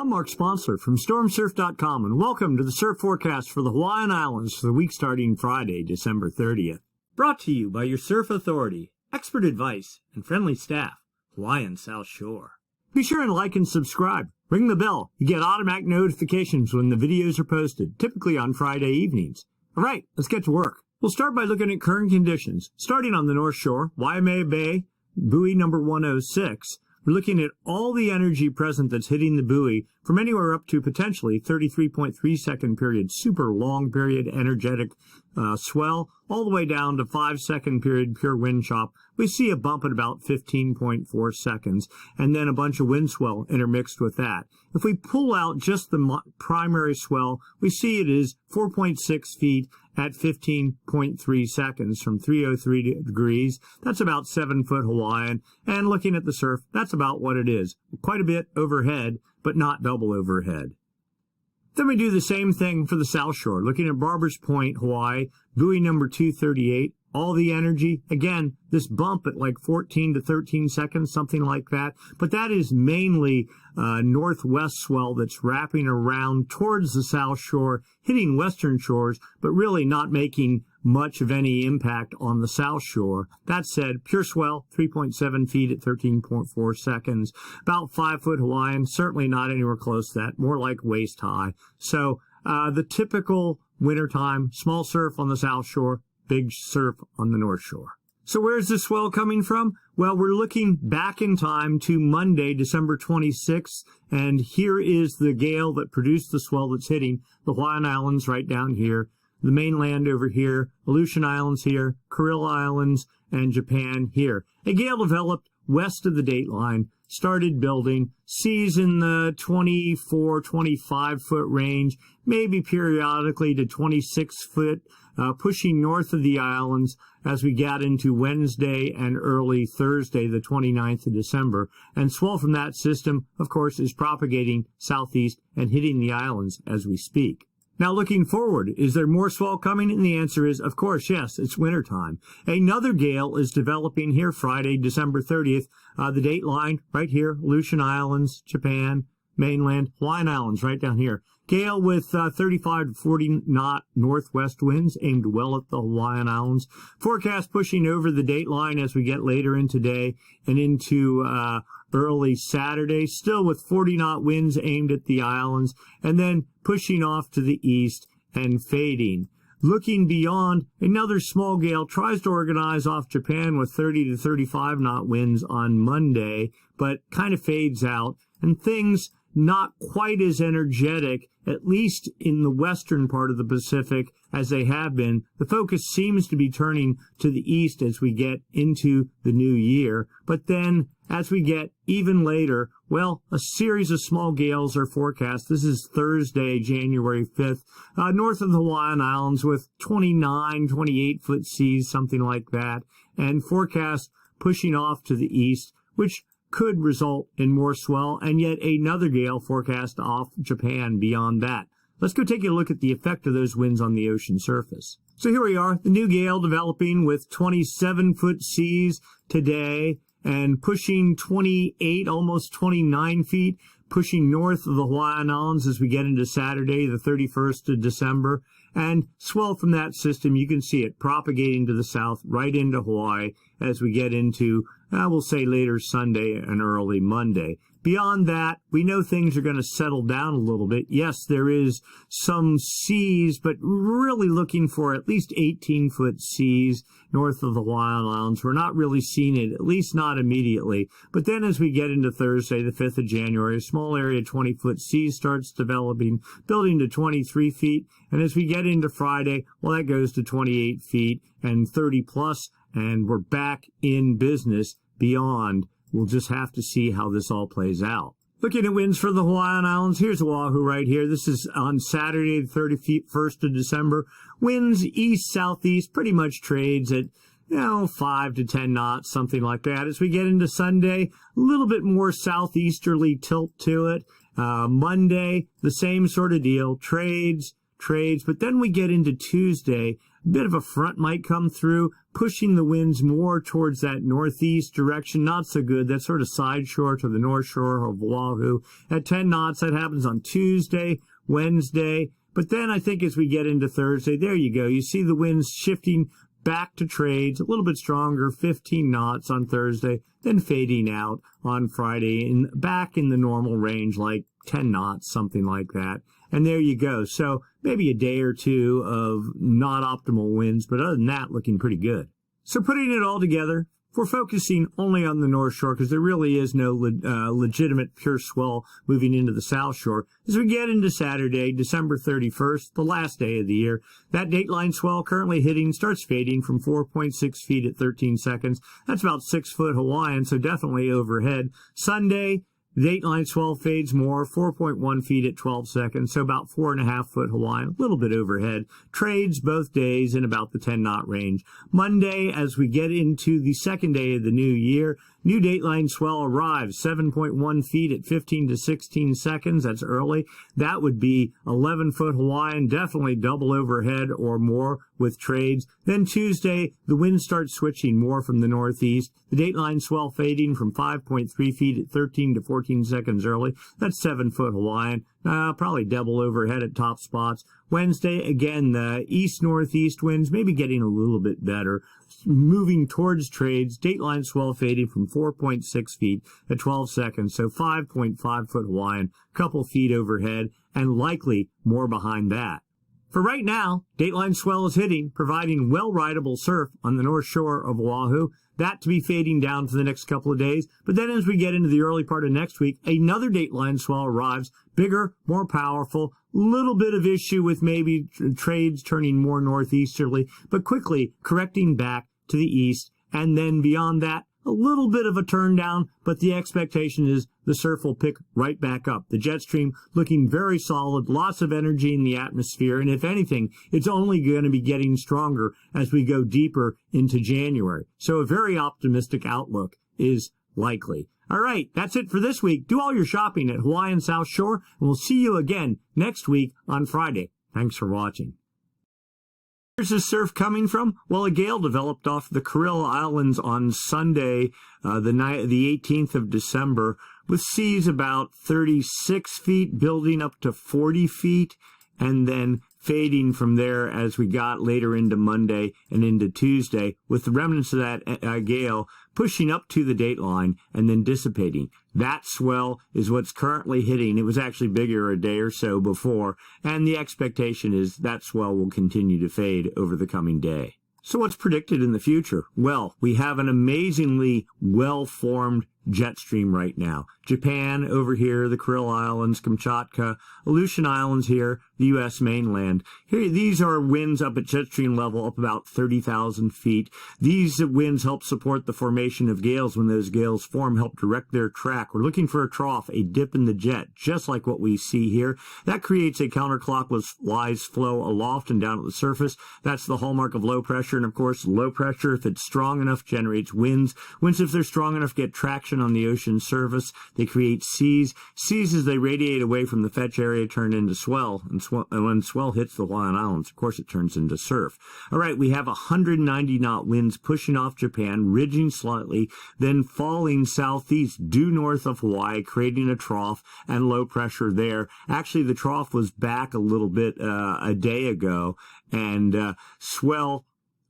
I'm Mark Sponsler from StormSurf.com, and welcome to the surf forecast for the Hawaiian Islands for the week starting Friday, December 30th. Brought to you by your surf authority, expert advice, and friendly staff, Hawaiian South Shore. Be sure and like and subscribe. Ring the bell. You get automatic notifications when the videos are posted, typically on Friday evenings. All right, let's get to work. We'll start by looking at current conditions. Starting on the North Shore, Waimea Bay, buoy number 106. We're looking at all the energy present that's hitting the buoy from anywhere up to potentially 33.3 second period, super long period energetic swell, all the way down to 5 second period pure wind chop. We see a bump at about 15.4 seconds, and then a bunch of wind swell intermixed with that. If we pull out just the primary swell, we see it is 4.6 feet at 15.3 seconds from 303 degrees. That's about 7 foot Hawaiian. And looking at the surf, that's about what it is. Quite a bit overhead, but not double overhead. Then we do the same thing for the South Shore. Looking at Barbers Point, Hawaii, buoy number 238. All the energy, again, this bump at like 14 to 13 seconds, something like that. But that is mainly northwest swell that's wrapping around towards the South Shore, hitting western shores, but really not making much of any impact on the South Shore. That said, pure swell, 3.7 feet at 13.4 seconds. About 5 foot Hawaiian, certainly not anywhere close to that, more like waist high. So the typical wintertime, small surf on the South Shore, big surf on the North Shore. So where's the swell coming from? Well, we're looking back in time to Monday, December 26th, and here is the gale that produced the swell that's hitting the Hawaiian Islands right down here, the mainland over here, Aleutian Islands here, Kuril Islands, and Japan here. A gale developed west of the dateline, started building, seas in the 24, 25 foot range, maybe periodically to 26 foot, pushing north of the islands as we got into Wednesday and early Thursday, the 29th of December. And swell from that system, of course, is propagating southeast and hitting the islands as we speak. Now, looking forward, is there more swell coming? And the answer is, of course, yes, it's wintertime. Another gale is developing here Friday, December 30th. The date line right here, Aleutian Islands, Japan, mainland, Hawaiian Islands right down here. Gale with 35 to 40 knot northwest winds aimed well at the Hawaiian Islands. Forecast pushing over the date line as we get later in today and into early Saturday, still with 40 knot winds aimed at the islands, and then pushing off to the east and fading. Looking beyond, another small gale tries to organize off Japan with 30 to 35 knot winds on Monday, but kind of fades out, and things not quite as energetic, at least in the western part of the Pacific, as they have been. The focus seems to be turning to the east as we get into the new year. But then, as we get even later, well, a series of small gales are forecast. This is Thursday, January 5th, north of the Hawaiian Islands with 29, 28 foot seas, something like that, and forecast pushing off to the east, which could result in more swell, and yet another gale forecast off Japan beyond that. Let's go take a look at the effect of those winds on the ocean surface. So here we are, the new gale developing with 27 foot seas today and pushing 28, almost 29 feet, pushing north of the Hawaiian Islands as we get into Saturday, the 31st of December. And swell from that system, you can see it propagating to the south right into Hawaii as we get into, we'll say later Sunday and early Monday. Beyond that, we know things are going to settle down a little bit. Yes, there is some seas, but really looking for at least 18-foot seas north of the Hawaiian Islands. We're not really seeing it, at least not immediately. But then as we get into Thursday, the 5th of January, a small area 20-foot seas starts developing, building to 23 feet. And as we get into Friday, well, that goes to 28 feet and 30 plus, and we're back in business beyond. We'll just have to see how this all plays out. Looking at winds for the Hawaiian Islands, here's Oahu right here. This is on Saturday, the 31st of December. Winds east-southeast pretty much trades at, 5 to 10 knots, something like that. As we get into Sunday, a little bit more southeasterly tilt to it. Monday, the same sort of deal, trades, but then we get into Tuesday, a bit of a front might come through, pushing the winds more towards that northeast direction. Not so good. That's sort of side shore to the north shore of Oahu. At 10 knots, that happens on Tuesday, Wednesday. But then I think as we get into Thursday, there you go. You see the winds shifting back to trades, a little bit stronger, 15 knots on Thursday, then fading out on Friday and back in the normal range, like 10 knots, something like that. And there you go. So maybe a day or two of not optimal winds, but other than that, looking pretty good. So putting it all together, we're focusing only on the North Shore because there really is no legitimate pure swell moving into the South Shore. As we get into Saturday, December 31st, the last day of the year, that dateline swell currently hitting starts fading from 4.6 feet at 13 seconds. That's about 6 foot Hawaiian, so definitely overhead. Sunday, the dateline swell fades more, 4.1 feet at 12 seconds, so about 4.5 foot Hawaiian, a little bit overhead. Trades both days in about the 10 knot range. Monday, as we get into the second day of the new year, new dateline swell arrives, 7.1 feet at 15 to 16 seconds. That's early. That would be 11 foot Hawaiian, definitely double overhead or more with trades. Then Tuesday, the wind starts switching more from the northeast. The dateline swell fading from 5.3 feet at 13 to 14 seconds early. That's 7 foot Hawaiian. Probably double overhead at top spots. Wednesday, again, the east-northeast winds maybe getting a little bit better, moving towards trades. Dateline swell fading from 4.6 feet at 12 seconds, so 5.5 foot Hawaiian, couple feet overhead, and likely more behind that. For right now, dateline swell is hitting, providing well-rideable surf on the north shore of Oahu. That to be fading down for the next couple of days. But then as we get into the early part of next week, another dateline swell arrives, bigger, more powerful, little bit of issue with maybe trades turning more northeasterly, but quickly correcting back to the east. And then beyond that, a little bit of a turn down, but the expectation is the surf will pick right back up. The jet stream looking very solid, lots of energy in the atmosphere, and if anything, it's only going to be getting stronger as we go deeper into January. So a very optimistic outlook is likely. All right, that's it for this week. Do all your shopping at Hawaiian South Shore, and we'll see you again next week on Friday. Thanks for watching. Where's this surf coming from? Well, a gale developed off the Kurile Islands on Sunday, the 18th of December, with seas about 36 feet, building up to 40 feet, and then fading from there as we got later into Monday and into Tuesday, with the remnants of that gale pushing up to the dateline and then dissipating. That swell is what's currently hitting. It was actually bigger a day or so before, and the expectation is that swell will continue to fade over the coming day. So what's predicted in the future? Well, we have an amazingly well-formed jet stream right now. Japan over here, the Kurile Islands, Kamchatka, Aleutian Islands here, the U.S. mainland. Here, these are winds up at jet stream level, up about 30,000 feet. These winds help support the formation of gales. When those gales form, help direct their track. We're looking for a trough, a dip in the jet, just like what we see here. That creates a counterclockwise flow aloft and down at the surface. That's the hallmark of low pressure. And of course, low pressure, if it's strong enough, generates winds. Winds, if they're strong enough, get traction on the ocean surface. They create seas. Seas, as they radiate away from the fetch area, turn into swell. And when swell hits the Hawaiian Islands, of course, it turns into surf. All right, we have 190 knot winds pushing off Japan, ridging slightly, then falling southeast due north of Hawaii, creating a trough and low pressure there. Actually, the trough was back a little bit a day ago, and swell,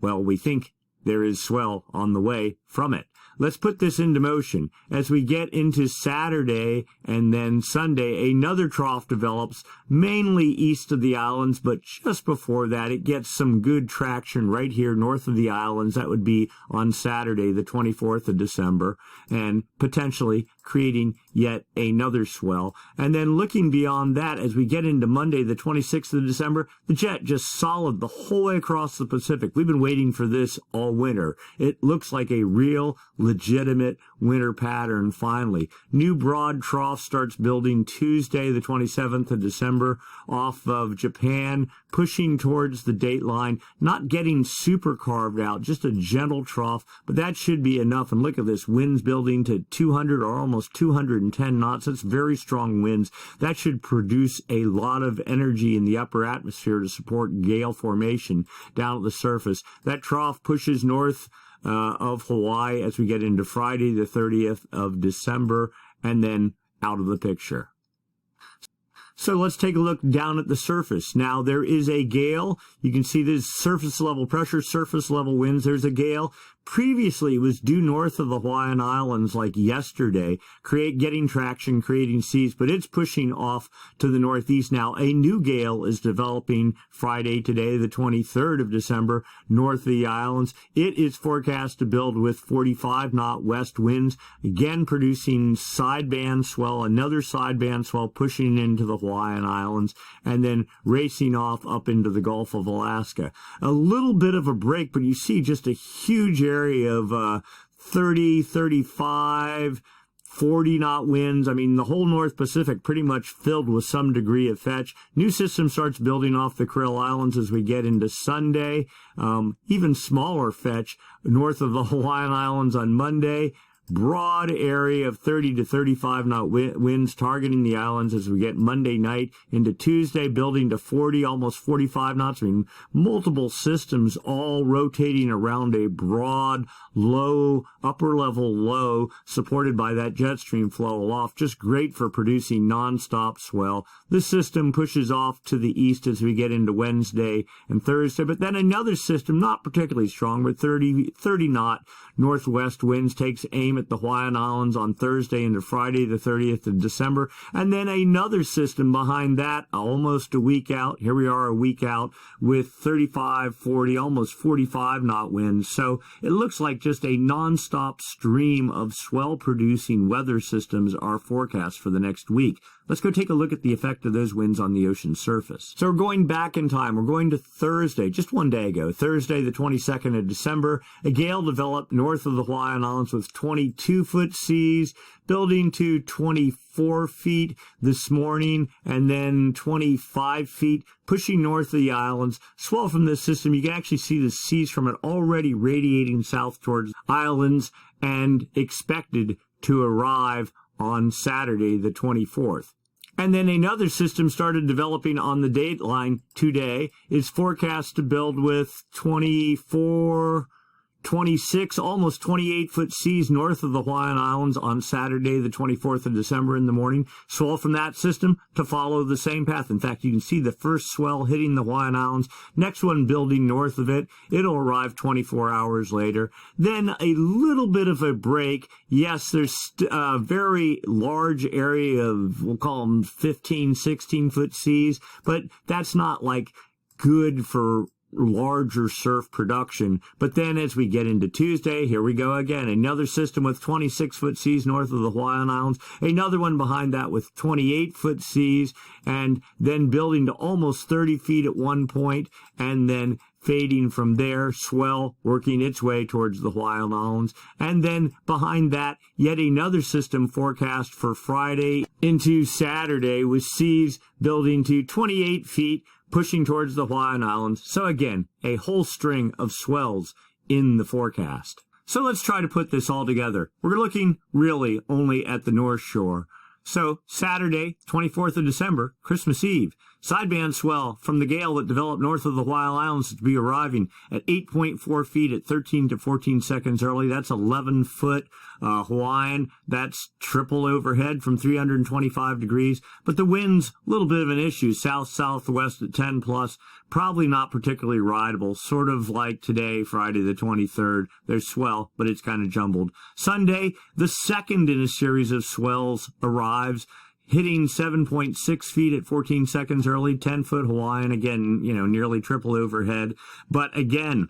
well, we think there is swell on the way from it. Let's put this into motion. As we get into Saturday and then Sunday, another trough develops, mainly east of the islands, but just before that, it gets some good traction right here north of the islands. That would be on Saturday, the 24th of December, and potentially creating yet another swell. And then looking beyond that, as we get into Monday, the 26th of December, the jet just solid the whole way across the Pacific. We've been waiting for this all winter. It looks like a real legitimate winter pattern finally. New broad trough starts building Tuesday, the 27th of December, off of Japan, pushing towards the dateline, not getting super carved out, just a gentle trough, but that should be enough. And look at this, winds building to 200 or almost almost 210 knots. That's very strong winds. That should produce a lot of energy in the upper atmosphere to support gale formation down at the surface. That trough pushes north of Hawaii as we get into Friday, the 30th of December, and then out of the picture. So let's take a look down at the surface. Now, there is a gale. You can see this surface level pressure, surface level winds. There's a gale. Previously, it was due north of the Hawaiian Islands like yesterday, getting traction, creating seas, but it's pushing off to the northeast now. A new gale is developing Friday, today, the 23rd of December, north of the islands. It is forecast to build with 45-knot west winds, again producing sideband swell, another sideband swell pushing into the Hawaiian Islands, and then racing off up into the Gulf of Alaska. A little bit of a break, but you see just a huge area of 30, 35, 40-knot winds. I mean, the whole North Pacific pretty much filled with some degree of fetch. New system starts building off the Kuril Islands as we get into Sunday. Even smaller fetch north of the Hawaiian Islands on Monday. Broad area of 30 to 35-knot winds targeting the islands as we get Monday night into Tuesday, building to 40, almost 45 knots. I mean, multiple systems all rotating around a broad, low, upper-level low supported by that jet stream flow aloft. Just great for producing nonstop swell. This system pushes off to the east as we get into Wednesday and Thursday, but then another system, not particularly strong, but 30-knot northwest winds takes aim at the Hawaiian Islands on Thursday into Friday, the 30th of December. And then another system behind that, almost a week out. Here we are a week out with 35, 40, almost 45-knot winds. So it looks like just a nonstop stream of swell-producing weather systems are forecast for the next week. Let's go take a look at the effect of those winds on the ocean surface. So we're going back in time. We're going to Thursday, just one day ago, Thursday, the 22nd of December. A gale developed north of the Hawaiian Islands with 22-foot seas, building to 24 feet this morning, and then 25 feet, pushing north of the islands. Swell from this system, you can actually see the seas from it already radiating south towards islands and expected to arrive on Saturday, the 24th. And then another system started developing on the dateline today. Is forecast to build with 24, 26, almost 28-foot seas north of the Hawaiian Islands on Saturday, the 24th of December in the morning. Swell from that system to follow the same path. In fact, you can see the first swell hitting the Hawaiian Islands, next one building north of it. It'll arrive 24 hours later. Then a little bit of a break. Yes, there's a very large area of, we'll call them 15, 16-foot seas, but that's not like good for larger surf production. But then as we get into Tuesday, here we go again. Another system with 26-foot seas north of the Hawaiian Islands. Another one behind that with 28-foot seas, and then building to almost 30 feet at one point, and then fading from there, swell working its way towards the Hawaiian Islands. And then behind that, yet another system forecast for Friday into Saturday with seas building to 28 feet, pushing towards the Hawaiian Islands. So again, a whole string of swells in the forecast. So let's try to put this all together. We're looking really only at the North Shore. So Saturday, 24th of December, Christmas Eve, sideband swell from the gale that developed north of the Hawaiian Islands to be arriving at 8.4 feet at 13 to 14 seconds early. That's 11-foot Hawaiian. That's triple overhead from 325 degrees. But the wind's a little bit of an issue. South-southwest at 10 plus. Probably not particularly rideable. Sort of like today, Friday the 23rd. There's swell, but it's kind of jumbled. Sunday, the second in a series of swells arrives, hitting 7.6 feet at 14 seconds early, 10-foot Hawaiian, again, nearly triple overhead. But again,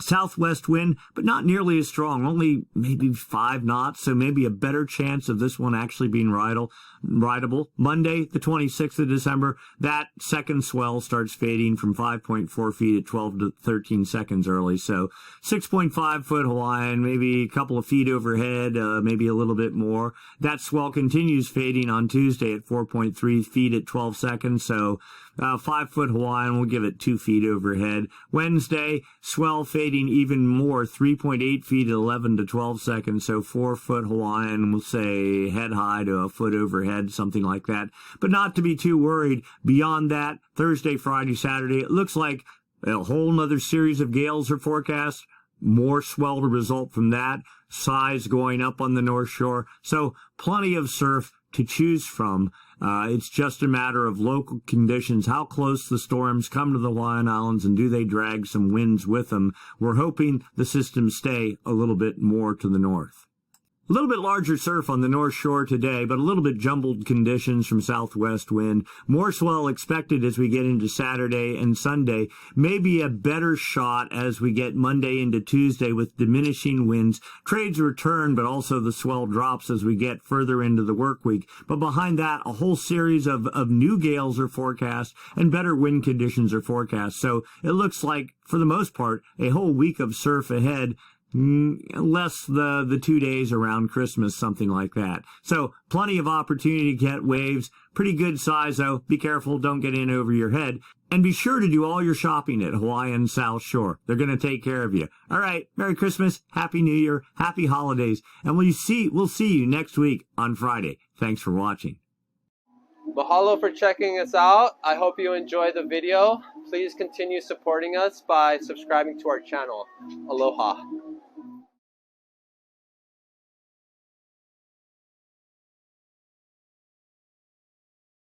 southwest wind, but not nearly as strong, only maybe 5 knots, so maybe a better chance of this one actually being rideable. Monday, the 26th of December, that second swell starts fading from 5.4 feet at 12 to 13 seconds early, so 6.5-foot Hawaiian, maybe a couple of feet overhead, maybe a little bit more. That swell continues fading on Tuesday at 4.3 feet at 12 seconds, so 5-foot Hawaiian, we'll give it 2 feet overhead. Wednesday, swell fading even more, 3.8 feet at 11 to 12 seconds. So 4-foot Hawaiian, we'll say head high to a foot overhead, something like that. But not to be too worried. Beyond that, Thursday, Friday, Saturday, it looks like a whole nother series of gales are forecast. More swell to result from that. Size going up on the North Shore. So plenty of surf to choose from. It's just a matter of local conditions, how close the storms come to the Hawaiian Islands, and do they drag some winds with them. We're hoping the systems stay a little bit more to the north. A little bit larger surf on the North Shore today, but a little bit jumbled conditions from southwest wind. More swell expected as we get into Saturday and Sunday. Maybe a better shot as we get Monday into Tuesday with diminishing winds. Trades return, but also the swell drops as we get further into the work week. But behind that, a whole series of new gales are forecast and better wind conditions are forecast. So it looks like, for the most part, a whole week of surf ahead. Less the 2 days around Christmas, something like that. So plenty of opportunity to get waves. Pretty good size, though. Be careful, don't get in over your head. And be sure to do all your shopping at Hawaiian South Shore. They're going to take care of you. All right, Merry Christmas, Happy New Year, Happy Holidays. And we'll see you next week on Friday. Thanks for watching. Mahalo for checking us out. I hope you enjoyed the video. Please continue supporting us by subscribing to our channel. Aloha.